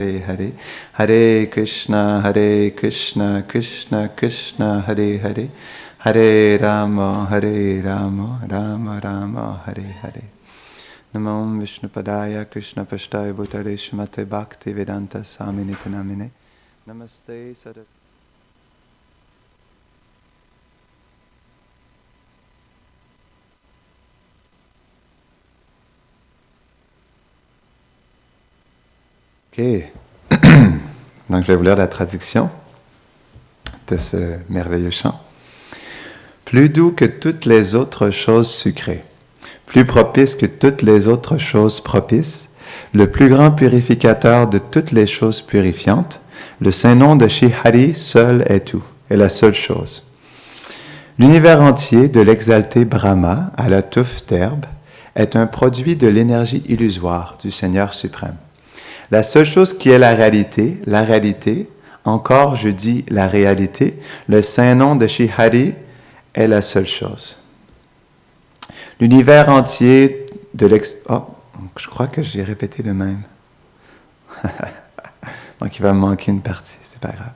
Hare Hare, Hare Krishna, Krishna Krishna, Hare Hare, Hare Rama, Rama Rama, Hare Hare. Namo Vishnupadaya, Krishna Pashtaya Bhutale, Shrimate Bhakti Vedanta Swamini Namine. Namaste Saraswati. Ok, donc je vais vous lire la traduction de ce merveilleux chant. Plus doux que toutes les autres choses sucrées, plus propice que toutes les autres choses propices, le plus grand purificateur de toutes les choses purifiantes, le saint nom de Shri Hari seul est tout, est la seule chose. L'univers entier, de l'exalté Brahma à la touffe d'herbe, est un produit de l'énergie illusoire du Seigneur suprême. La seule chose qui est la réalité, encore je dis la réalité, le saint nom de Shri Hari est la seule chose. L'univers entier de je crois que j'ai répété le même. Donc il va me manquer une partie, c'est pas grave.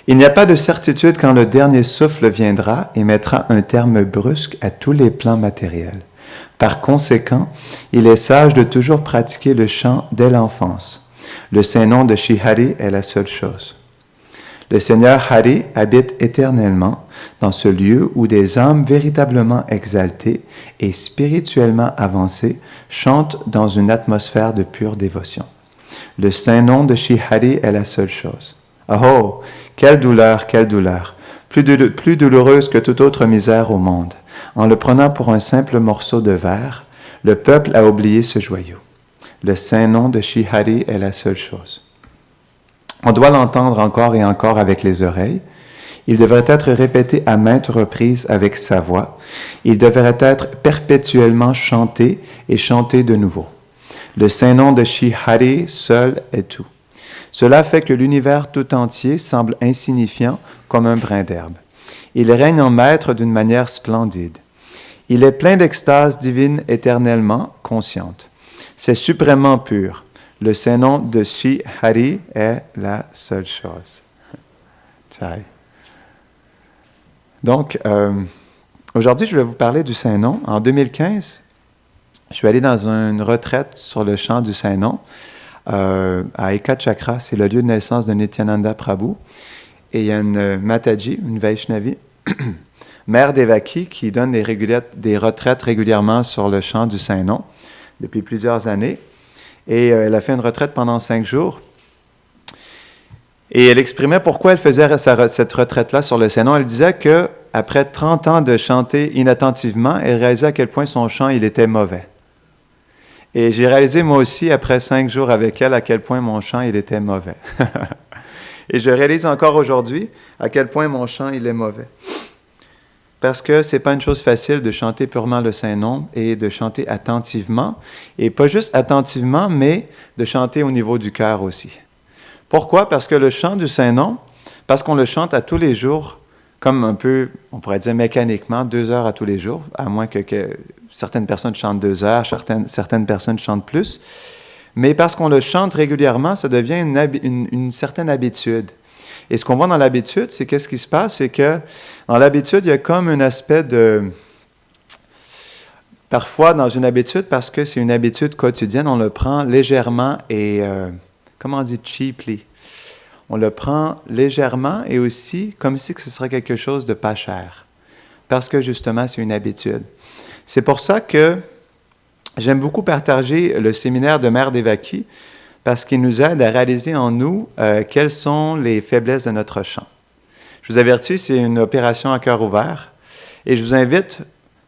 Il n'y a pas de certitude quand le dernier souffle viendra et mettra un terme brusque à tous les plans matériels. Par conséquent, il est sage de toujours pratiquer le chant dès l'enfance. Le saint nom de Shri Hari est la seule chose. Le Seigneur Hari habite éternellement dans ce lieu où des âmes véritablement exaltées et spirituellement avancées chantent dans une atmosphère de pure dévotion. Le saint nom de Shri Hari est la seule chose. Oh, quelle douleur, plus douloureuse que toute autre misère au monde. En le prenant pour un simple morceau de verre, le peuple a oublié ce joyau. Le saint nom de Shri Hari est la seule chose. On doit l'entendre encore et encore avec les oreilles. Il devrait être répété à maintes reprises avec sa voix. Il devrait être perpétuellement chanté et chanté de nouveau. Le saint nom de Shri Hari seul est tout. Cela fait que l'univers tout entier semble insignifiant comme un brin d'herbe. Il règne en maître d'une manière splendide. Il est plein d'extase divine éternellement consciente. C'est suprêmement pur. Le saint nom de Shri Hari est la seule chose. Jai. Donc, aujourd'hui, je vais vous parler du Saint-Nom. En 2015, je suis allé dans une retraite sur le chant du Saint-Nom à Eka Chakra. C'est le lieu de naissance de Nityananda Prabhu. Et il y a une Mataji, une Vaishnavi, mère Devaki, qui donne des retraites régulièrement sur le chant du Saint-Nom depuis plusieurs années. Et elle a fait une retraite pendant 5 jours. Et elle exprimait pourquoi elle faisait cette retraite-là sur le Saint-Nom. Elle disait qu'après 30 ans de chanter inattentivement, elle réalisait à quel point son chant il était mauvais. Et j'ai réalisé moi aussi, après 5 jours avec elle, à quel point mon chant il était mauvais. Et je réalise encore aujourd'hui à quel point mon chant il est mauvais. Parce que ce n'est pas une chose facile de chanter purement le Saint-Nom et de chanter attentivement. Et pas juste attentivement, mais de chanter au niveau du cœur aussi. Pourquoi? Parce que le chant du Saint-Nom, parce qu'on le chante à tous les jours, comme un peu, on pourrait dire mécaniquement, 2 heures à tous les jours, à moins que certaines personnes chantent 2 heures, certaines personnes chantent plus. Mais parce qu'on le chante régulièrement, ça devient une certaine habitude. Et ce qu'on voit dans l'habitude, c'est qu'est-ce qui se passe? C'est que dans l'habitude, il y a comme un aspect de... Parfois, dans une habitude, parce que c'est une habitude quotidienne, on le prend légèrement et... comment on dit? Cheaply. On le prend légèrement et aussi comme si ce serait quelque chose de pas cher. Parce que justement, c'est une habitude. C'est pour ça que j'aime beaucoup partager le séminaire de Mère Devaki, parce qu'il nous aide à réaliser en nous quelles sont les faiblesses de notre chant. Je vous avertis, c'est une opération à cœur ouvert, et je vous invite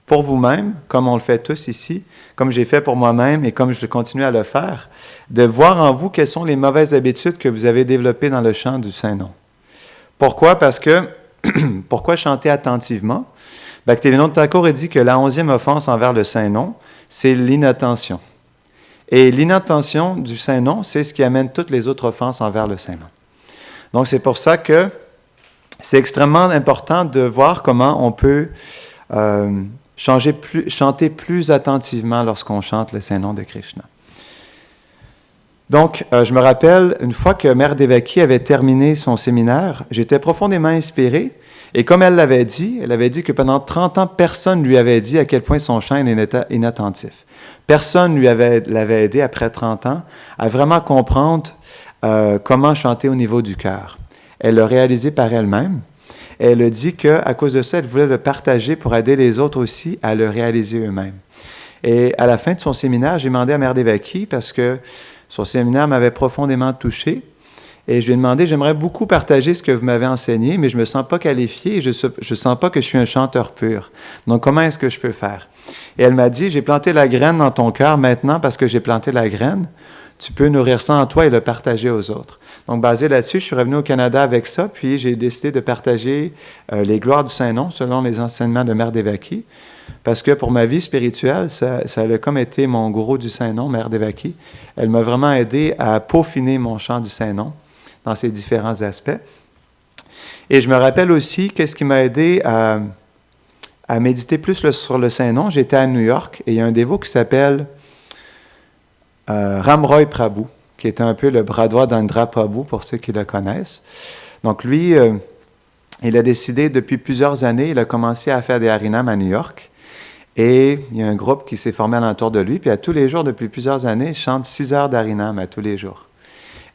pour vous-même, comme on le fait tous ici, comme j'ai fait pour moi-même et comme je continue à le faire, de voir en vous quelles sont les mauvaises habitudes que vous avez développées dans le chant du Saint-Nom. Pourquoi? Parce que, pourquoi chanter attentivement? Bhaktivinoda Thakur a dit que la 11e offense envers le Saint-Nom, c'est l'inattention. Et l'inattention du Saint-Nom, c'est ce qui amène toutes les autres offenses envers le Saint-Nom. Donc, c'est pour ça que c'est extrêmement important de voir comment on peut chanter plus attentivement lorsqu'on chante le Saint-Nom de Krishna. Donc, je me rappelle, une fois que Mère Devaki avait terminé son séminaire, j'étais profondément inspiré. Et comme elle avait dit que pendant 30 ans, personne ne lui avait dit à quel point son chant était inattentif. Personne ne l'avait aidé après 30 ans à vraiment comprendre comment chanter au niveau du cœur. Elle l'a réalisé par elle-même. Elle a dit qu'à cause de ça, elle voulait le partager pour aider les autres aussi à le réaliser eux-mêmes. Et à la fin de son séminaire, j'ai demandé à Mère Devaki, parce que son séminaire m'avait profondément touché, et je lui ai demandé, j'aimerais beaucoup partager ce que vous m'avez enseigné, mais je ne me sens pas qualifié, je ne sens pas que je suis un chanteur pur. Donc, comment est-ce que je peux faire? Et elle m'a dit, j'ai planté la graine dans ton cœur maintenant parce que j'ai planté la graine. Tu peux nourrir ça en toi et le partager aux autres. Donc, basé là-dessus, je suis revenu au Canada avec ça, puis j'ai décidé de partager les gloires du Saint-Nom selon les enseignements de Mère Devaki, parce que pour ma vie spirituelle, ça a comme été mon gourou du Saint-Nom, Mère Devaki. Elle m'a vraiment aidé à peaufiner mon chant du Saint-Nom dans ses différents aspects. Et je me rappelle aussi qu'est-ce qui m'a aidé à méditer plus sur le Saint-Nom. J'étais à New York et il y a un dévot qui s'appelle Ram Roy Prabhu, qui est un peu le bras droit d'Indra Prabhu, pour ceux qui le connaissent. Donc lui, il a décidé depuis plusieurs années, il a commencé à faire des harinams à New York. Et il y a un groupe qui s'est formé alentour de lui, puis à tous les jours, depuis plusieurs années, il chante 6 heures d'harinam à tous les jours.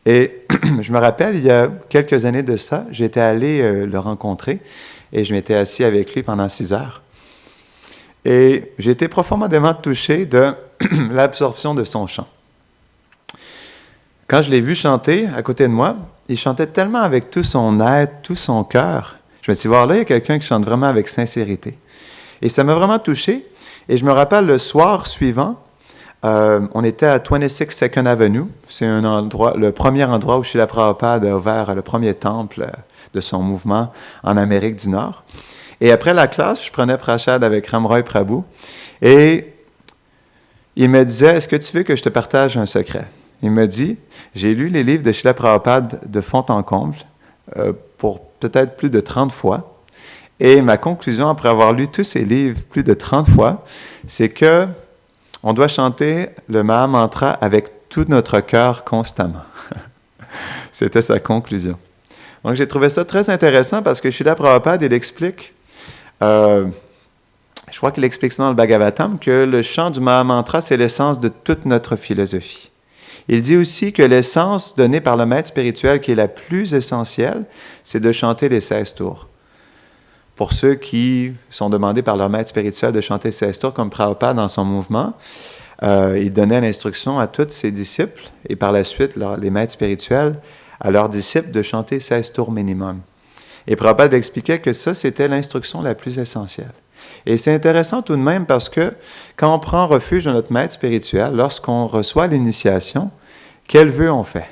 Et je me rappelle, il y a quelques années de ça, j'étais allé le rencontrer et je m'étais assis avec lui pendant 6 heures. Et j'ai été profondément touché de l'absorption de son chant. Quand je l'ai vu chanter à côté de moi, il chantait tellement avec tout son être, tout son cœur. Je me suis dit, voilà, il y a quelqu'un qui chante vraiment avec sincérité. Et ça m'a vraiment touché. Et je me rappelle le soir suivant, on était à 26 Second Avenue. C'est le premier endroit où Srila Prabhupada a ouvert le premier temple de son mouvement en Amérique du Nord. Et après la classe, je prenais Prashad avec Ram Roy Prabhu. Et il me disait, est-ce que tu veux que je te partage un secret? Il me dit, j'ai lu les livres de Srila Prabhupada de fond en comble pour peut-être plus de 30 fois. Et ma conclusion, après avoir lu tous ces livres plus de 30 fois, c'est que on doit chanter le Maha Mantra avec tout notre cœur constamment. C'était sa conclusion. Donc, j'ai trouvé ça très intéressant parce que Srila Prabhupada, il explique, je crois qu'il explique ça dans le Bhagavatam, que le chant du Maha Mantra, c'est l'essence de toute notre philosophie. Il dit aussi que l'essence donnée par le maître spirituel, qui est la plus essentielle, c'est de chanter les 16 tours. Pour ceux qui sont demandés par leur maître spirituel de chanter 16 tours, comme Prabhupada dans son mouvement, il donnait l'instruction à tous ses disciples, et par la suite, les maîtres spirituels, à leurs disciples de chanter 16 tours minimum. Et Prabhupada expliquait que ça, c'était l'instruction la plus essentielle. Et c'est intéressant tout de même parce que quand on prend refuge dans notre maître spirituel, lorsqu'on reçoit l'initiation, quel vœu on fait?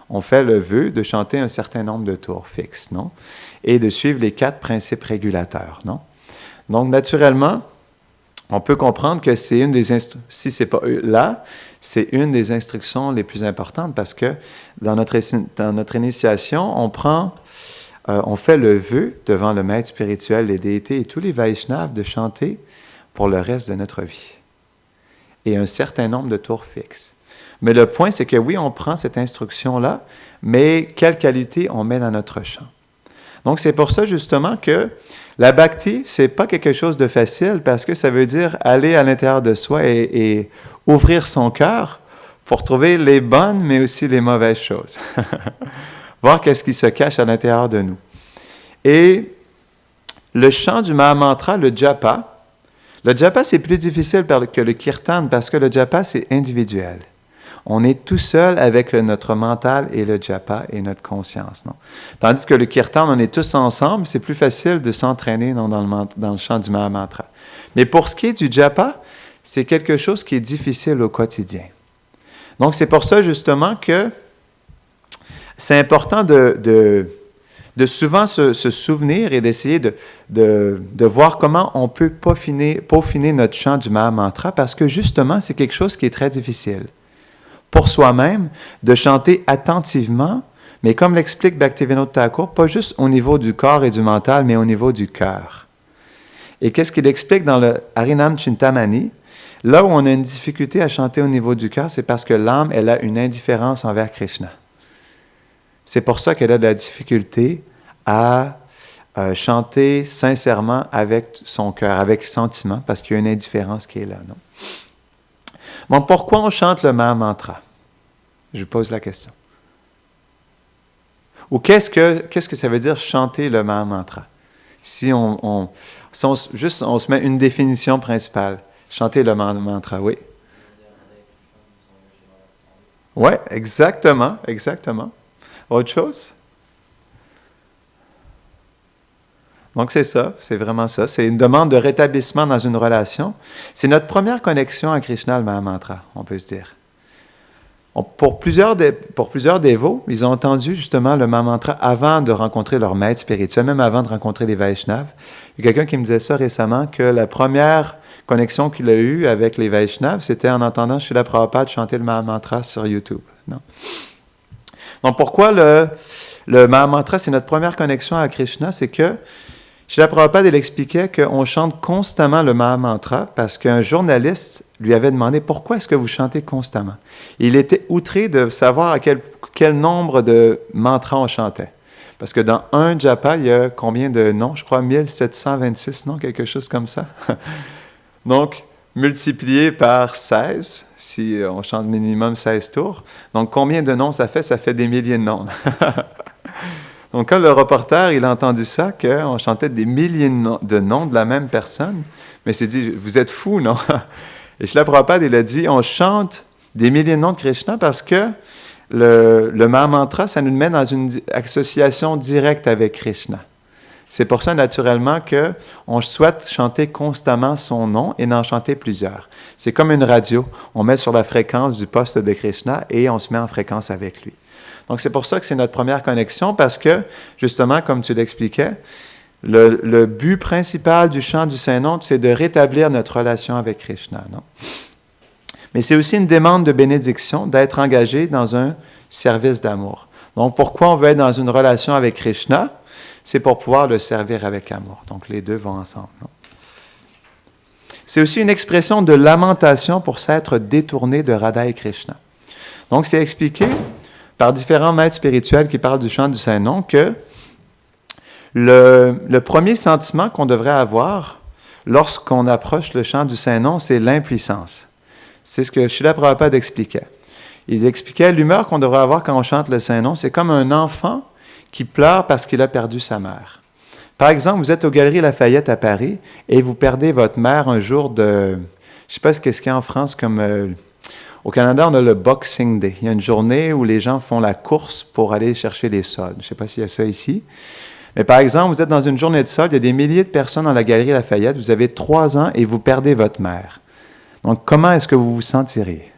On fait le vœu de chanter un certain nombre de tours fixes, non? Et de suivre les 4 principes régulateurs, non? Donc, naturellement, on peut comprendre que c'est une des instructions, si ce n'est pas là, c'est une des instructions les plus importantes parce que dans notre initiation, on fait le vœu devant le maître spirituel, les déités et tous les Vaishnavas de chanter pour le reste de notre vie. Et un certain nombre de tours fixes. Mais le point, c'est que oui, on prend cette instruction-là, mais quelle qualité on met dans notre chant. Donc, c'est pour ça, justement, que la bhakti, c'est pas quelque chose de facile parce que ça veut dire aller à l'intérieur de soi et ouvrir son cœur pour trouver les bonnes, mais aussi les mauvaises choses. Voir qu'est-ce qui se cache à l'intérieur de nous. Et le chant du Maha Mantra, le japa, c'est plus difficile que le kirtan parce que le japa, c'est individuel. On est tout seul avec notre mental et le japa et notre conscience. Non? Tandis que le kirtan, on est tous ensemble, c'est plus facile de s'entraîner dans le chant du Maha Mantra. Mais pour ce qui est du japa, c'est quelque chose qui est difficile au quotidien. Donc, c'est pour ça, justement, que c'est important de souvent se souvenir et d'essayer de voir comment on peut peaufiner notre chant du Maha Mantra parce que, justement, c'est quelque chose qui est très difficile. Pour soi-même, de chanter attentivement, mais comme l'explique Bhaktivinoda Thakur, pas juste au niveau du corps et du mental, mais au niveau du cœur. Et qu'est-ce qu'il explique dans le Harinam Chintamani? Là où on a une difficulté à chanter au niveau du cœur, c'est parce que l'âme, elle a une indifférence envers Krishna. C'est pour ça qu'elle a de la difficulté à chanter sincèrement avec son cœur, avec sentiment, parce qu'il y a une indifférence qui est là. Non? Donc, pourquoi on chante le Mahamantra? Je vous pose la question. Ou qu'est-ce que ça veut dire chanter le Mahamantra? Si on se met une définition principale. Chanter le Mahamantra, oui. Oui, exactement. Autre chose? Donc, c'est ça, c'est vraiment ça. C'est une demande de rétablissement dans une relation. C'est notre première connexion à Krishna, le Mahamantra, on peut se dire. Pour plusieurs dévots, ils ont entendu justement le Mahamantra avant de rencontrer leur maître spirituel, même avant de rencontrer les Vaishnavas. Il y a quelqu'un qui me disait ça récemment, que la première connexion qu'il a eue avec les Vaishnavas, c'était en entendant Srila Prabhupada chanter le Mahamantra sur YouTube. Non? Donc, pourquoi le Mahamantra, c'est notre première connexion à Krishna, c'est que Srila Prabhupada, il expliquait qu'on chante constamment le Mahamantra parce qu'un journaliste lui avait demandé « Pourquoi est-ce que vous chantez constamment? » Il était outré de savoir à quel nombre de mantras on chantait. Parce que dans un japa, il y a combien de noms? Je crois 1726 noms, quelque chose comme ça. Donc, multiplié par 16, si on chante minimum 16 tours. Donc, combien de noms ça fait? Ça fait des milliers de noms. Donc, quand le reporter, il a entendu ça, qu'on chantait des milliers de noms de la même personne, mais il s'est dit, vous êtes fous, non? Et Srila Prabhupada, il a dit, on chante des milliers de noms de Krishna parce que le Mahamantra, ça nous met dans une association directe avec Krishna. C'est pour ça, naturellement, qu'on souhaite chanter constamment son nom et n'en chanter plusieurs. C'est comme une radio. On met sur la fréquence du poste de Krishna et on se met en fréquence avec lui. Donc, c'est pour ça que c'est notre première connexion, parce que, justement, comme tu l'expliquais, le but principal du chant du Saint-Nom, c'est de rétablir notre relation avec Krishna. Non? Mais c'est aussi une demande de bénédiction d'être engagé dans un service d'amour. Donc, pourquoi on veut être dans une relation avec Krishna? C'est pour pouvoir le servir avec amour. Donc, les deux vont ensemble. Non? C'est aussi une expression de lamentation pour s'être détourné de Radha et Krishna. Donc, c'est expliqué par différents maîtres spirituels qui parlent du chant du Saint-Nom, que le premier sentiment qu'on devrait avoir lorsqu'on approche le chant du Saint-Nom, c'est l'impuissance. C'est ce que Srila Prabhupada expliquait. Il expliquait l'humeur qu'on devrait avoir quand on chante le Saint-Nom, c'est comme un enfant qui pleure parce qu'il a perdu sa mère. Par exemple, vous êtes aux Galeries Lafayette à Paris et vous perdez votre mère un jour de... Je ne sais pas ce qu'il y a en France comme... Au Canada, on a le Boxing Day. Il y a une journée où les gens font la course pour aller chercher les soldes. Je ne sais pas s'il y a ça ici. Mais par exemple, vous êtes dans une journée de solde, il y a des milliers de personnes dans la Galerie Lafayette, vous avez 3 ans et vous perdez votre mère. Donc, comment est-ce que vous vous sentirez?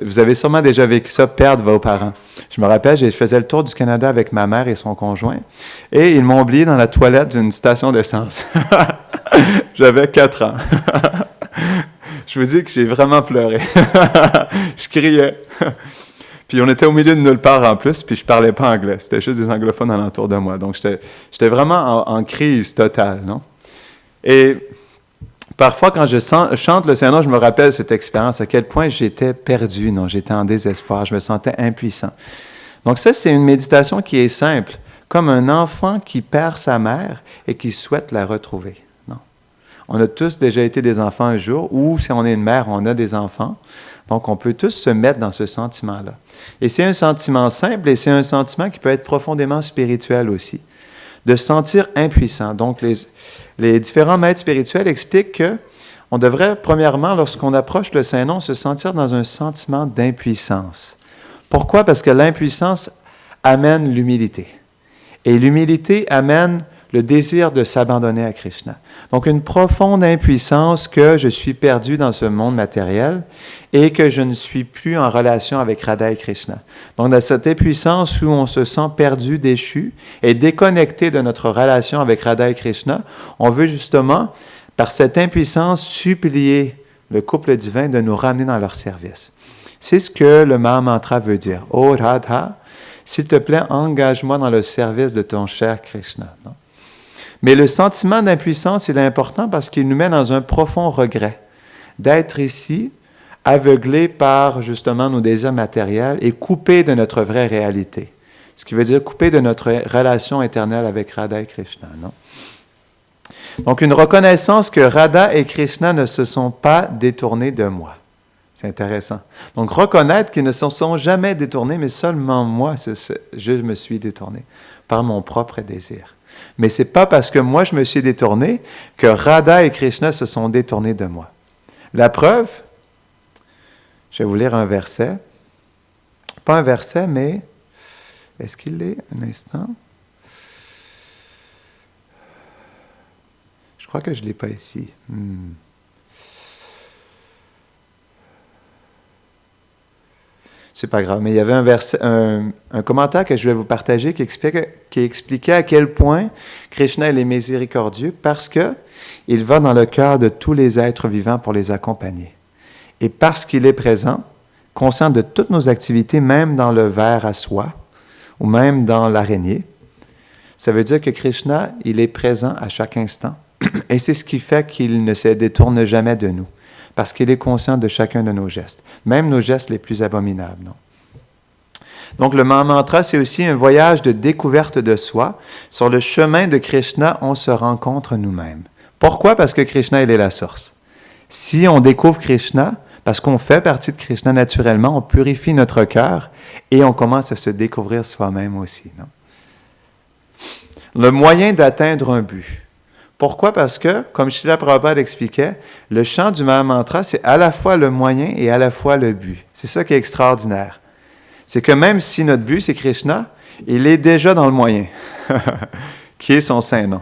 Vous avez sûrement déjà vécu ça, perdre vos parents. Je me rappelle, je faisais le tour du Canada avec ma mère et son conjoint, et ils m'ont oublié dans la toilette d'une station d'essence. J'avais 4 ans. Je vous dis que j'ai vraiment pleuré. Je criais. Puis on était au milieu de nulle part en plus, puis je parlais pas anglais. C'était juste des anglophones alentour de moi. Donc j'étais vraiment en crise totale, non? Et parfois, quand je chante le Saint-Nom, je me rappelle cette expérience, à quel point j'étais perdu, non? J'étais en désespoir, je me sentais impuissant. Donc ça, c'est une méditation qui est simple, comme un enfant qui perd sa mère et qui souhaite la retrouver. On a tous déjà été des enfants un jour, ou si on est une mère, on a des enfants. Donc, on peut tous se mettre dans ce sentiment-là. Et c'est un sentiment simple et c'est un sentiment qui peut être profondément spirituel aussi. De se sentir impuissant. Donc, les différents maîtres spirituels expliquent qu'on devrait, premièrement, lorsqu'on approche le Saint-Nom, se sentir dans un sentiment d'impuissance. Pourquoi? Parce que l'impuissance amène l'humilité. Et l'humilité amène le désir de s'abandonner à Krishna. Donc, une profonde impuissance que je suis perdu dans ce monde matériel et que je ne suis plus en relation avec Radha et Krishna. Donc, dans cette impuissance où on se sent perdu, déchu et déconnecté de notre relation avec Radha et Krishna, on veut justement, par cette impuissance, supplier le couple divin de nous ramener dans leur service. C'est ce que le Mahamantra veut dire. « Oh Radha, s'il te plaît, engage-moi dans le service de ton cher Krishna. » Mais le sentiment d'impuissance, il est important parce qu'il nous met dans un profond regret. d'être ici, aveuglés par justement nos désirs matériels et coupés de notre vraie réalité. Ce qui veut dire coupés de notre relation éternelle avec Radha et Krishna, non? Donc, une reconnaissance que Radha et Krishna ne se sont pas détournés de moi. C'est intéressant. Donc, reconnaître qu'ils ne se sont jamais détournés, mais seulement moi, je me suis détourné par mon propre désir. Mais ce n'est pas parce que moi, je me suis détourné que Radha et Krishna se sont détournés de moi. La preuve, je vais vous lire un verset. Pas un verset, mais est-ce qu'il l'est? Un instant. Je crois que je ne l'ai pas ici. C'est pas grave, mais il y avait un verset, un commentaire que je vais vous partager qui expliquait à quel point Krishna est miséricordieux parce qu'il va dans le cœur de tous les êtres vivants pour les accompagner. Et parce qu'il est présent, conscient de toutes nos activités, même dans le ver à soie ou même dans l'araignée, ça veut dire que Krishna, il est présent à chaque instant. Et c'est ce qui fait qu'il ne se détourne jamais de nous, parce qu'il est conscient de chacun de nos gestes, même nos gestes les plus abominables. Non? Donc le Mahamantra, c'est aussi un voyage de découverte de soi. Sur le chemin de Krishna, on se rencontre nous-mêmes. Pourquoi? Parce que Krishna, il est la source. Si on découvre Krishna, parce qu'on fait partie de Krishna naturellement, on purifie notre cœur et on commence à se découvrir soi-même aussi. Non? Le moyen d'atteindre un but. Pourquoi? Parce que, comme Srila Prabhupada expliquait, le chant du Mahamantra, c'est à la fois le moyen et à la fois le but. C'est ça qui est extraordinaire. C'est que même si notre but, c'est Krishna, il est déjà dans le moyen, qui est son saint nom.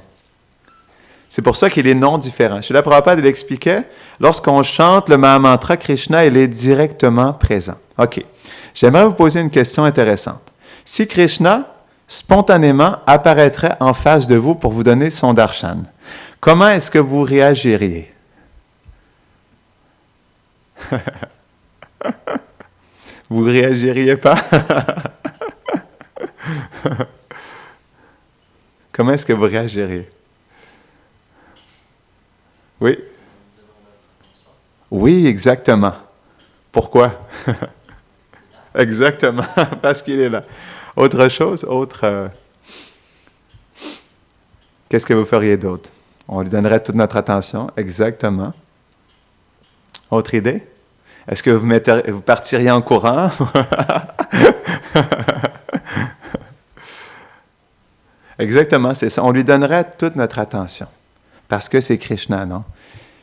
C'est pour ça qu'il est non différent. Srila Prabhupada l'expliquait, lorsqu'on chante le Mahamantra, Krishna, il est directement présent. OK. J'aimerais vous poser une question intéressante. Si Krishna, spontanément, apparaîtrait en face de vous pour vous donner son darshan, comment est-ce que vous réagiriez? Vous ne réagiriez pas? Comment est-ce que vous réagiriez? Oui? Oui, exactement. Pourquoi? Exactement, parce qu'il est là. Autre chose? Qu'est-ce que vous feriez d'autre? On lui donnerait toute notre attention. Exactement. Autre idée? Est-ce que vous partiriez en courant? Exactement, c'est ça. On lui donnerait toute notre attention. Parce que c'est Krishna, non?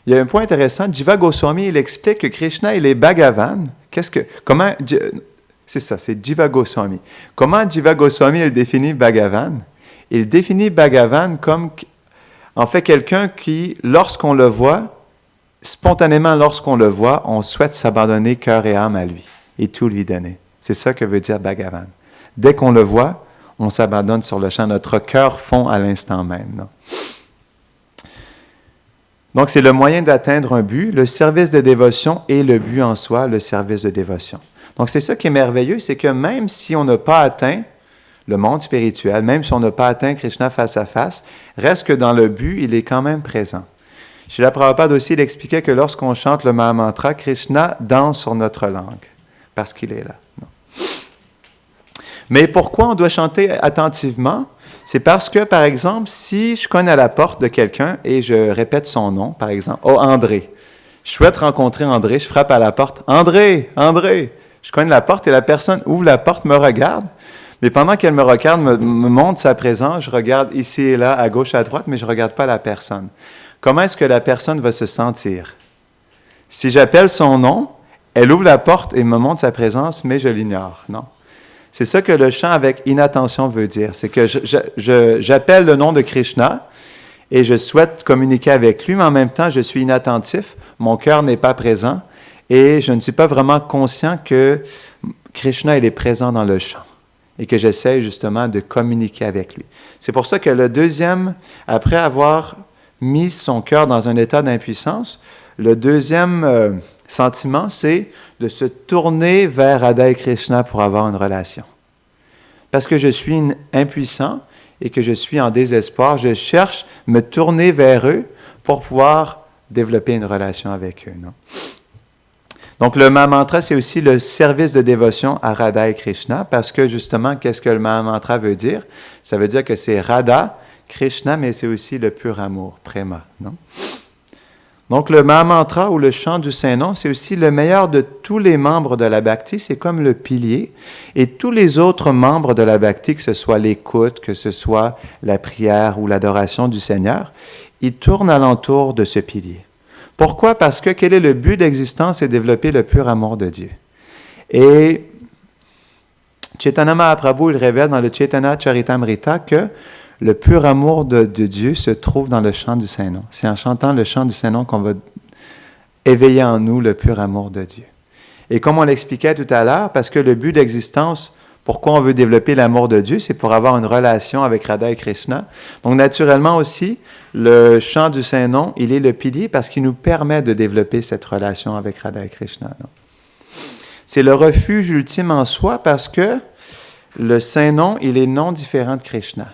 Il y a un point intéressant. Jiva Goswami, il explique que Krishna, il est Bhagavan. C'est ça, c'est Jiva Goswami. Comment Jiva Goswami, il définit Bhagavan? Il définit Bhagavan comme, en fait, quelqu'un qui, lorsqu'on le voit, spontanément, lorsqu'on le voit, on souhaite s'abandonner cœur et âme à lui et tout lui donner. C'est ça que veut dire Bhagavan. Dès qu'on le voit, on s'abandonne sur le champ. Notre cœur fond à l'instant même. Non? Donc, c'est le moyen d'atteindre un but. Le service de dévotion est le but en soi, le service de dévotion. Donc, c'est ça qui est merveilleux, c'est que même si on n'a pas atteint le monde spirituel, même si on n'a pas atteint Krishna face à face, reste que dans le but, il est quand même présent. Srila Prabhupada aussi, il expliquait que lorsqu'on chante le Mahamantra, Krishna danse sur notre langue, parce qu'il est là. Non. Mais pourquoi on doit chanter attentivement? C'est parce que, par exemple, si je cogne à la porte de quelqu'un et je répète son nom, par exemple, « Oh, André », je souhaite rencontrer André, je frappe à la porte, « André, André ». Je cogne la porte et la personne ouvre la porte, me regarde, mais pendant qu'elle me regarde, me montre sa présence, je regarde ici et là, à gauche, à droite, mais je ne regarde pas la personne. Comment est-ce que la personne va se sentir? Si j'appelle son nom, elle ouvre la porte et me montre sa présence, mais je l'ignore. Non. C'est ça que le chant avec inattention veut dire. C'est que j'appelle le nom de Krishna et je souhaite communiquer avec lui, mais en même temps, je suis inattentif, mon cœur n'est pas présent et je ne suis pas vraiment conscient que Krishna, il est présent dans le chant et que j'essaie justement de communiquer avec lui. C'est pour ça que le deuxième, après avoir mis son cœur dans un état d'impuissance, le deuxième sentiment, c'est de se tourner vers Radha et Krishna pour avoir une relation. Parce que je suis impuissant et que je suis en désespoir, je cherche me tourner vers eux pour pouvoir développer une relation avec eux. Non? Donc, le Mahamantra, c'est aussi le service de dévotion à Radha et Krishna, parce que justement, qu'est-ce que le Mahamantra veut dire? Ça veut dire que c'est Radha, Krishna, mais c'est aussi le pur amour, Prema. Non? Donc, le Mahamantra ou le chant du Saint-Nom, c'est aussi le meilleur de tous les membres de la Bhakti, c'est comme le pilier. Et tous les autres membres de la Bhakti, que ce soit l'écoute, que ce soit la prière ou l'adoration du Seigneur, ils tournent alentour de ce pilier. Pourquoi? Parce que quel est le but d'existence? C'est développer le pur amour de Dieu. Et Chaitanya Mahaprabhu, il révèle dans le Chaitanya Charitamrita que le pur amour de Dieu se trouve dans le chant du Saint-Nom. C'est en chantant le chant du Saint-Nom qu'on va éveiller en nous le pur amour de Dieu. Et comme on l'expliquait tout à l'heure, parce que le but d'existence, pourquoi on veut développer l'amour de Dieu, c'est pour avoir une relation avec Radha et Krishna. Donc naturellement aussi, le chant du Saint-Nom, il est le pilier parce qu'il nous permet de développer cette relation avec Radha et Krishna. Non? C'est le refuge ultime en soi parce que le Saint-Nom, il est non différent de Krishna.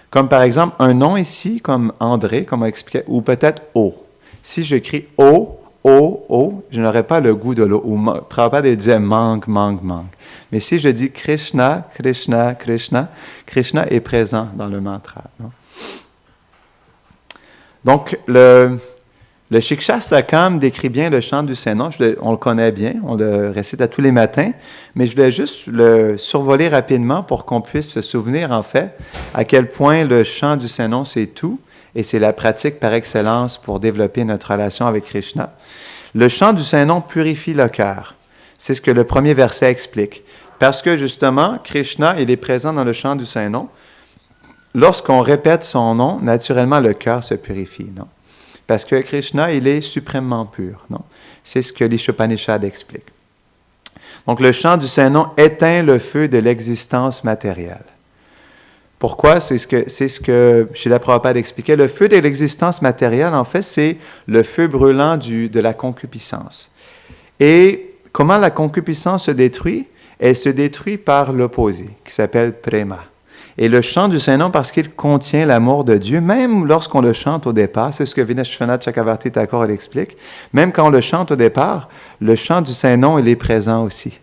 Comme par exemple, un nom ici, comme André, comme on expliquait, ou peut-être O. Si j'écris O, je n'aurai pas le goût de l'eau. Ou Prabhupada disait mangue. Mais si je dis Krishna, Krishna est présent dans le mantra. Non? Donc, le Shikshastakam décrit bien le chant du Saint-Nom. On le connaît bien, on le récite à tous les matins, mais je voulais juste le survoler rapidement pour qu'on puisse se souvenir, en fait, à quel point le chant du Saint-Nom, c'est tout, et c'est la pratique par excellence pour développer notre relation avec Krishna. Le chant du Saint-Nom purifie le cœur. C'est ce que le premier verset explique. Parce que, justement, Krishna, il est présent dans le chant du Saint-Nom. Lorsqu'on répète son nom, naturellement, le cœur se purifie, non? Parce que Krishna, il est suprêmement pur, non? C'est ce que l'Ishopanishad explique. Donc, le chant du Saint-Nom éteint le feu de l'existence matérielle. Pourquoi? C'est ce que Srila Prabhupada expliquait. Le feu de l'existence matérielle, en fait, c'est le feu brûlant de la concupiscence. Et comment la concupiscence se détruit? Elle se détruit par l'opposé, qui s'appelle Prema. Et le chant du Saint-Nom, parce qu'il contient l'amour de Dieu, même lorsqu'on le chante au départ, c'est ce que Vineshwanath Chakravarti Thakur l'explique, même quand on le chante au départ, le chant du Saint-Nom, il est présent aussi.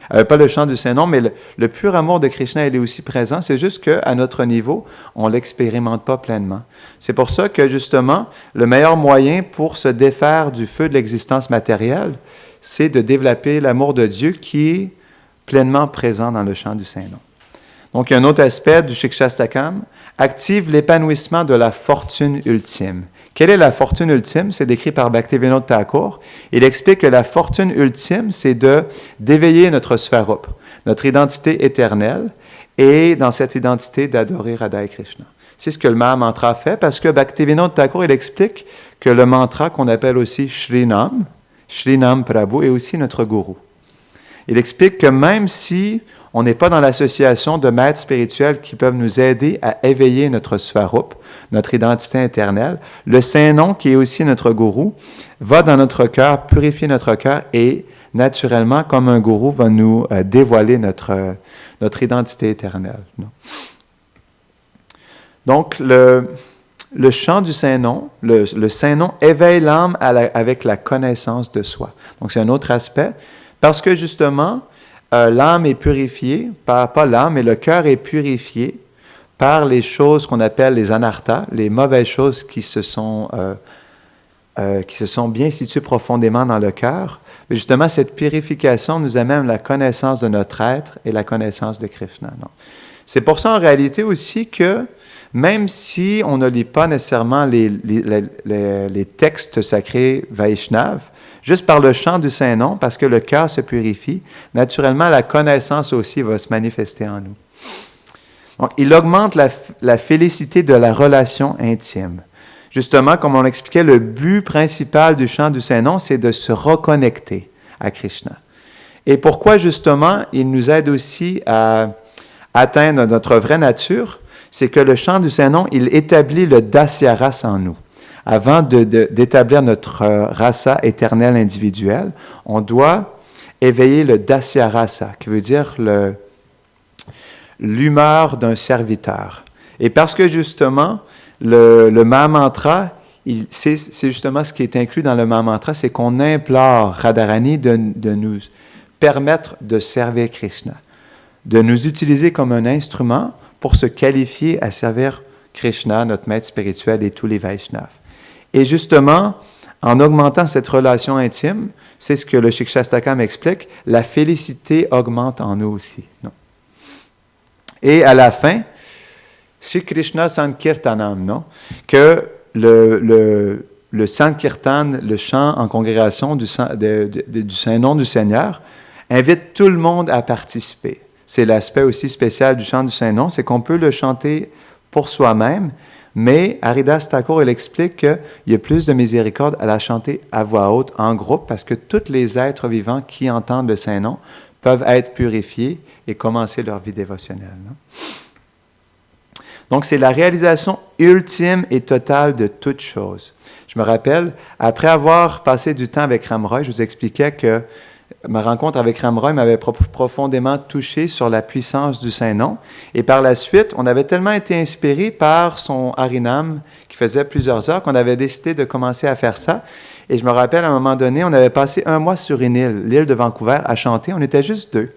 Pas le chant du Saint-Nom, mais le pur amour de Krishna, il est aussi présent. C'est juste qu'à notre niveau, on ne l'expérimente pas pleinement. C'est pour ça que, justement, le meilleur moyen pour se défaire du feu de l'existence matérielle, c'est de développer l'amour de Dieu qui est pleinement présent dans le chant du Saint-Nom. Donc, il y a un autre aspect du Shikshastakam, active l'épanouissement de la fortune ultime. Quelle est la fortune ultime? C'est décrit par Bhaktivinoda Thakur. Il explique que la fortune ultime, c'est d'éveiller notre Svarup, notre identité éternelle, et dans cette identité, d'adorer Radha et Krishna. C'est ce que le Mahamantra fait, parce que Bhaktivinoda Thakur, il explique que le mantra qu'on appelle aussi Shrinam Prabhu, est aussi notre gourou. Il explique que même si on n'est pas dans l'association de maîtres spirituels qui peuvent nous aider à éveiller notre Svarup, notre identité éternelle, le Saint-Nom, qui est aussi notre gourou, va dans notre cœur, purifier notre cœur et, naturellement, comme un gourou, va nous dévoiler notre identité éternelle. Donc, le chant du Saint-Nom, le Saint-Nom éveille l'âme avec la connaissance de soi. Donc, c'est un autre aspect, parce que, justement, l'âme est purifiée, pas l'âme, mais le cœur est purifié par les choses qu'on appelle les anarthas, les mauvaises choses qui se sont bien situées profondément dans le cœur. Mais justement, cette purification nous amène la connaissance de notre être et la connaissance de Krishna. Non? C'est pour ça, en réalité, aussi que même si on ne lit pas nécessairement les textes sacrés Vaishnav, juste par le chant du Saint-Nom, parce que le cœur se purifie, naturellement, la connaissance aussi va se manifester en nous. Donc, il augmente la félicité de la relation intime. Justement, comme on l'expliquait, le but principal du chant du Saint-Nom, c'est de se reconnecter à Krishna. Et pourquoi, justement, il nous aide aussi à atteindre notre vraie nature, c'est que le chant du Saint-Nom, il établit le dasya rasa en nous. Avant d'établir notre rasa éternelle individuelle, on doit éveiller le dasya rasa, qui veut dire l'humeur d'un serviteur. Et parce que justement, le Mahamantra, c'est justement ce qui est inclus dans le Mahamantra, c'est qu'on implore Radharani de nous permettre de servir Krishna, de nous utiliser comme un instrument pour se qualifier à servir Krishna, notre maître spirituel et tous les Vaishnavas. Et justement, en augmentant cette relation intime, c'est ce que le Shikshastakam explique, la félicité augmente en nous aussi. Non? Et à la fin, Shri Krishna Sankirtanam, non? Que le Sankirtan, le chant en congrégation du Saint-Nom du Seigneur, invite tout le monde à participer. C'est l'aspect aussi spécial du chant du Saint-Nom, c'est qu'on peut le chanter pour soi-même, mais Haridas Thakur, il explique qu'il y a plus de miséricorde à la chanter à voix haute, en groupe, parce que tous les êtres vivants qui entendent le Saint-Nom peuvent être purifiés et commencer leur vie dévotionnelle. Non? Donc, c'est la réalisation ultime et totale de toute chose. Je me rappelle, après avoir passé du temps avec Ram Roy, je vous expliquais que ma rencontre avec Ram Roy m'avait profondément touché sur la puissance du Saint-Nom. Et par la suite, on avait tellement été inspiré par son Harinam, qui faisait plusieurs heures, qu'on avait décidé de commencer à faire ça. Et je me rappelle, à un moment donné, on avait passé un mois sur une île, l'île de Vancouver, à chanter. On était juste deux.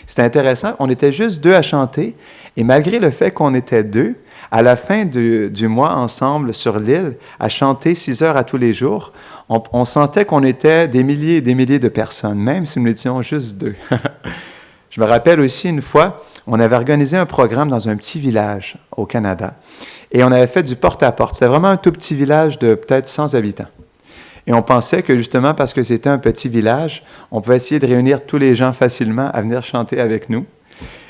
C'était intéressant, on était juste deux à chanter. Et malgré le fait qu'on était deux, à la fin du mois ensemble sur l'île, à chanter 6 heures à tous les jours, on sentait qu'on était des milliers et des milliers de personnes, même si nous étions juste deux. Je me rappelle aussi une fois, on avait organisé un programme dans un petit village au Canada et on avait fait du porte-à-porte. C'était vraiment un tout petit village de peut-être 100 habitants. Et on pensait que justement, parce que c'était un petit village, on pouvait essayer de réunir tous les gens facilement à venir chanter avec nous.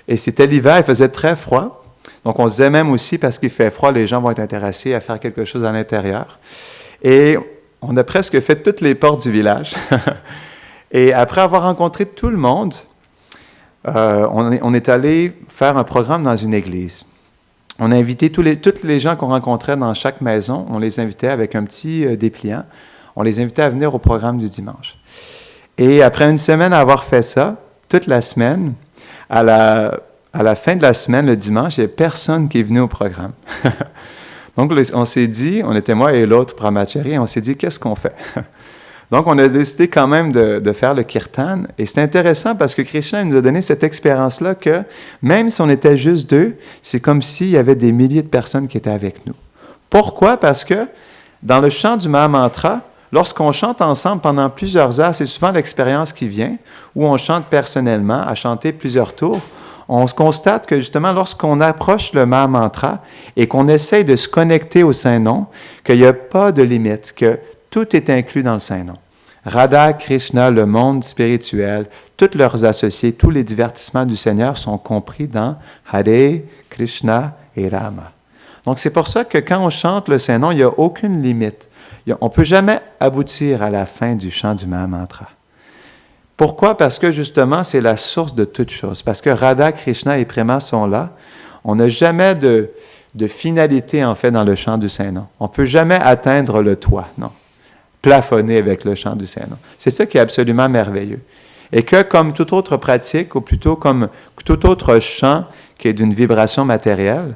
Et c'était l'hiver, il faisait très froid. Donc, on se disait même aussi, parce qu'il fait froid, les gens vont être intéressés à faire quelque chose à l'intérieur. Et on a presque fait toutes les portes du village. Et après avoir rencontré tout le monde, on est allé faire un programme dans une église. On a invité tous les gens qu'on rencontrait dans chaque maison, on les invitait avec un petit dépliant. On les invitait à venir au programme du dimanche. Et après une semaine à avoir fait ça, toute la semaine, à la fin de la semaine, le dimanche, il n'y avait personne qui est venu au programme. Donc, on s'est dit, on était moi et l'autre brahmachari, on s'est dit, qu'est-ce qu'on fait? Donc, on a décidé quand même de faire le kirtan. Et c'est intéressant parce que Krishna nous a donné cette expérience-là que même si on était juste deux, c'est comme s'il y avait des milliers de personnes qui étaient avec nous. Pourquoi? Parce que dans le chant du Mahamantra, lorsqu'on chante ensemble pendant plusieurs heures, c'est souvent l'expérience qui vient, où on chante personnellement, à chanter plusieurs tours. On se constate que justement, lorsqu'on approche le Mahamantra et qu'on essaye de se connecter au Saint-Nom, qu'il n'y a pas de limite, que tout est inclus dans le Saint-Nom. Radha, Krishna, le monde spirituel, tous leurs associés, tous les divertissements du Seigneur sont compris dans Hare, Krishna et Rama. Donc, c'est pour ça que quand on chante le Saint-Nom, il n'y a aucune limite. On ne peut jamais aboutir à la fin du chant du Mahamantra. Pourquoi? Parce que justement, c'est la source de toute chose. Parce que Radha, Krishna et Prema sont là. On n'a jamais de finalité, en fait, dans le chant du Saint-Nom. On ne peut jamais atteindre le toit, non. Plafonner avec le chant du Saint-Nom. C'est ça qui est absolument merveilleux. Et que, comme toute autre pratique, ou plutôt comme tout autre chant qui est d'une vibration matérielle,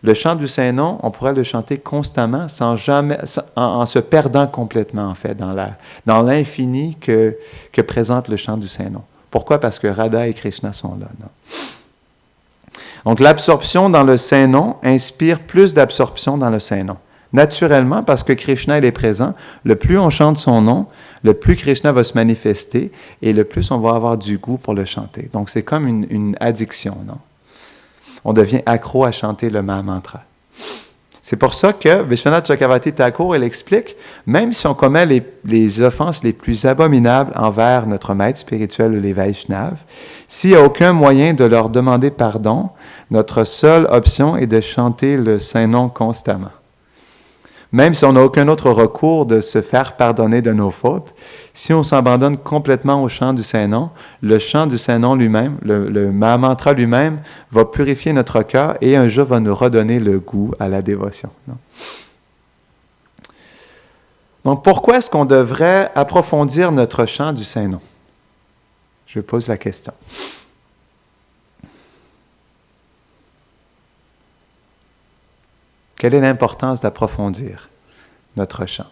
le chant du Saint-Nom, on pourrait le chanter constamment, en se perdant complètement, en fait, dans l'infini que présente le chant du Saint-Nom. Pourquoi? Parce que Radha et Krishna sont là. Non? Donc, l'absorption dans le Saint-Nom inspire plus d'absorption dans le Saint-Nom. Naturellement, parce que Krishna il est présent, le plus on chante son nom, le plus Krishna va se manifester et le plus on va avoir du goût pour le chanter. Donc, c'est comme une addiction, non? On devient accro à chanter le Mahamantra. C'est pour ça que Vishwanath Chakravarti Thakur, il explique, même si on commet les offenses les plus abominables envers notre maître spirituel ou les Vaishnavas, s'il n'y a aucun moyen de leur demander pardon, notre seule option est de chanter le Saint-Nom constamment. Même si on n'a aucun autre recours de se faire pardonner de nos fautes, si on s'abandonne complètement au chant du Saint-Nom, le chant du Saint-Nom lui-même, le Mahamantra lui-même, va purifier notre cœur et un jour va nous redonner le goût à la dévotion. Non? Donc, pourquoi est-ce qu'on devrait approfondir notre chant du Saint-Nom? Je pose la question. Quelle est l'importance d'approfondir notre chant.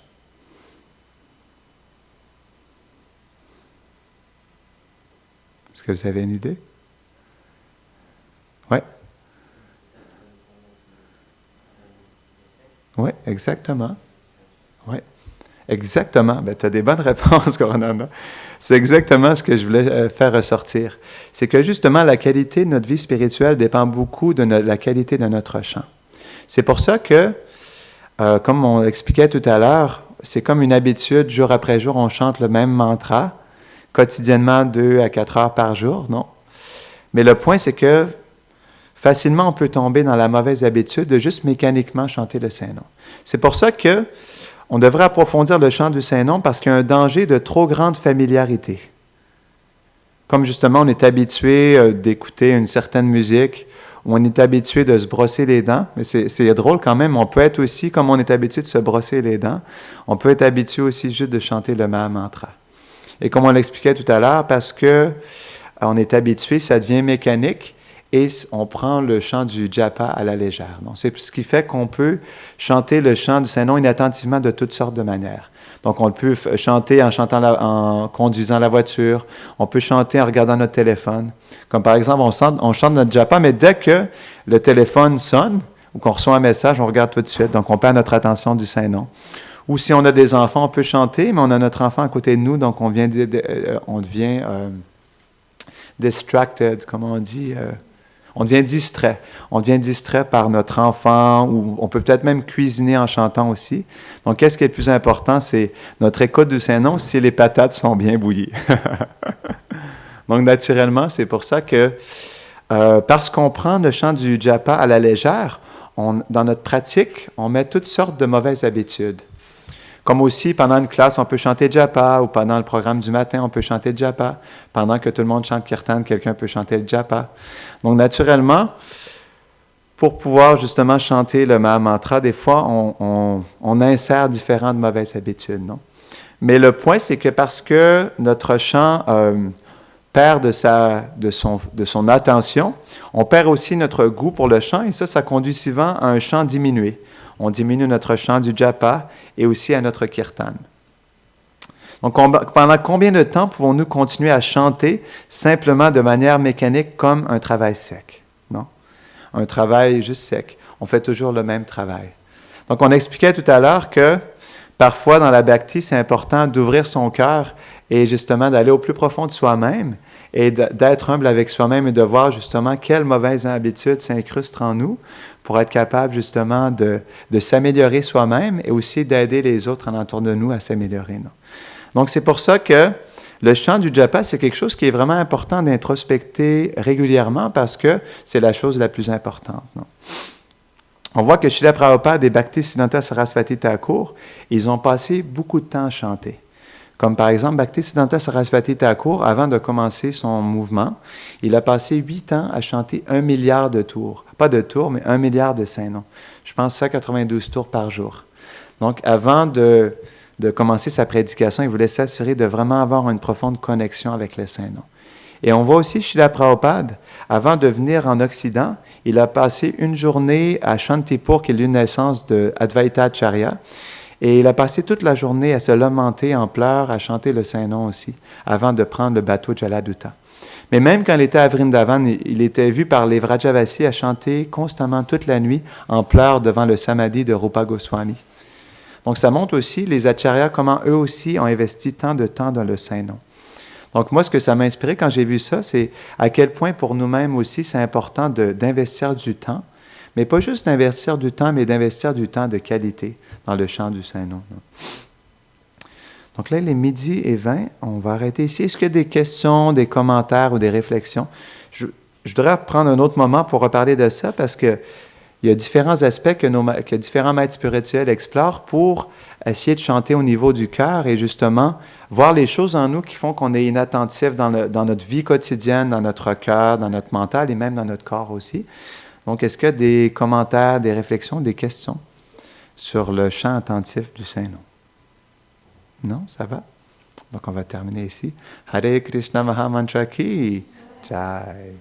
Est-ce que vous avez une idée? Oui? Oui, exactement. Oui, exactement. Ben, tu as des bonnes réponses, Coronana. C'est exactement ce que je voulais faire ressortir. C'est que justement, la qualité de notre vie spirituelle dépend beaucoup de la qualité de notre chant. C'est pour ça que, comme on expliquait tout à l'heure, c'est comme une habitude, jour après jour, on chante le même mantra, quotidiennement 2 à 4 heures par jour, non? Mais le point, c'est que facilement, on peut tomber dans la mauvaise habitude de juste mécaniquement chanter le Saint-Nom. C'est pour ça que on devrait approfondir le chant du Saint-Nom parce qu'il y a un danger de trop grande familiarité. Comme justement, on est habitué d'écouter une certaine musique, ou on est habitué de se brosser les dents, mais c'est drôle quand même, on peut être aussi, comme on est habitué de se brosser les dents, on peut être habitué aussi juste de chanter le Maha Mantra. Et comme on l'expliquait tout à l'heure, parce que on est habitué, ça devient mécanique, et on prend le chant du japa à la légère. Donc, c'est ce qui fait qu'on peut chanter le chant du Saint-Nom inattentivement de toutes sortes de manières. Donc, on peut chanter en conduisant la voiture, on peut chanter en regardant notre téléphone. Comme par exemple, on chante notre japa, mais dès que le téléphone sonne ou qu'on reçoit un message, on regarde tout de suite. Donc, on perd notre attention du Saint-Nom. Ou si on a des enfants, on peut chanter, mais on a notre enfant à côté de nous, donc on devient distracted, comment on dit on devient distrait. On devient distrait par notre enfant, ou on peut peut-être même cuisiner en chantant aussi. Donc, qu'est-ce qui est le plus important? C'est notre écoute du Saint-Nom si les patates sont bien bouillies. Donc, naturellement, c'est pour ça que, parce qu'on prend le chant du japa à la légère, dans notre pratique, on met toutes sortes de mauvaises habitudes. Comme aussi, pendant une classe, on peut chanter japa, ou pendant le programme du matin, on peut chanter japa. Pendant que tout le monde chante kirtan, quelqu'un peut chanter le japa. Donc, naturellement, pour pouvoir justement chanter le Maha Mantra, des fois, on insère différentes mauvaises habitudes, non? Mais le point, c'est que parce que notre chant perd de son attention, on perd aussi notre goût pour le chant, et ça conduit souvent à un chant diminué. On diminue notre chant du japa et aussi à notre kirtan. Donc, pendant combien de temps pouvons-nous continuer à chanter simplement de manière mécanique comme un travail sec? Non? Un travail juste sec. On fait toujours le même travail. Donc, on expliquait tout à l'heure que parfois dans la bhakti, c'est important d'ouvrir son cœur et justement d'aller au plus profond de soi-même et d'être humble avec soi-même et de voir justement quelles mauvaises habitudes s'incrustent en nous pour être capable justement de s'améliorer soi-même et aussi d'aider les autres alentour de nous à s'améliorer. Non? Donc, c'est pour ça que le chant du japa, c'est quelque chose qui est vraiment important d'introspecter régulièrement parce que c'est la chose la plus importante. Non? On voit que Srila Prabhupada et Bhaktisiddhanta Sarasvati Thakur, ils ont passé beaucoup de temps à chanter. Comme par exemple, Bhaktisiddhanta Sarasvati Thakur, avant de commencer son mouvement, il a passé 8 ans à chanter 1 milliard de tours. Pas de tours, mais 1 milliard de Saint-Noms. Je pense 192 tours par jour. Donc, avant de commencer sa prédication, il voulait s'assurer de vraiment avoir une profonde connexion avec le Saint-Nom. Et on voit aussi Srila Prabhupada, avant de venir en Occident, il a passé une journée à Shantipur, qui est l'une naissance de Advaita Acharya, et il a passé toute la journée à se lamenter en pleurs, à chanter le Saint-Nom aussi, avant de prendre le bateau Jaladuta. Mais même quand il était à Vrindavan, il était vu par les Vrajavasi à chanter constamment toute la nuit en pleurs devant le Samadhi de Rupa Goswami. Donc ça montre aussi les Acharyas, comment eux aussi ont investi tant de temps dans le Saint-Nom. Donc moi, ce que ça m'a inspiré quand j'ai vu ça, c'est à quel point pour nous-mêmes aussi, c'est important d'investir du temps, mais pas juste d'investir du temps, mais d'investir du temps de qualité dans le chant du Saint-Nom. Donc là, il est 12h20, on va arrêter ici. Est-ce qu'il y a des questions, des commentaires ou des réflexions? Je voudrais prendre un autre moment pour reparler de ça parce que il y a différents aspects que différents maîtres spirituels explorent pour essayer de chanter au niveau du cœur et justement voir les choses en nous qui font qu'on est inattentif dans notre vie quotidienne, dans notre cœur, dans notre mental et même dans notre corps aussi. Donc, est-ce qu'il y a des commentaires, des réflexions, des questions sur le chant attentif du Saint-Nom? Non, ça va? Donc, on va terminer ici. Hare Krishna Mahamantra Ki Jai.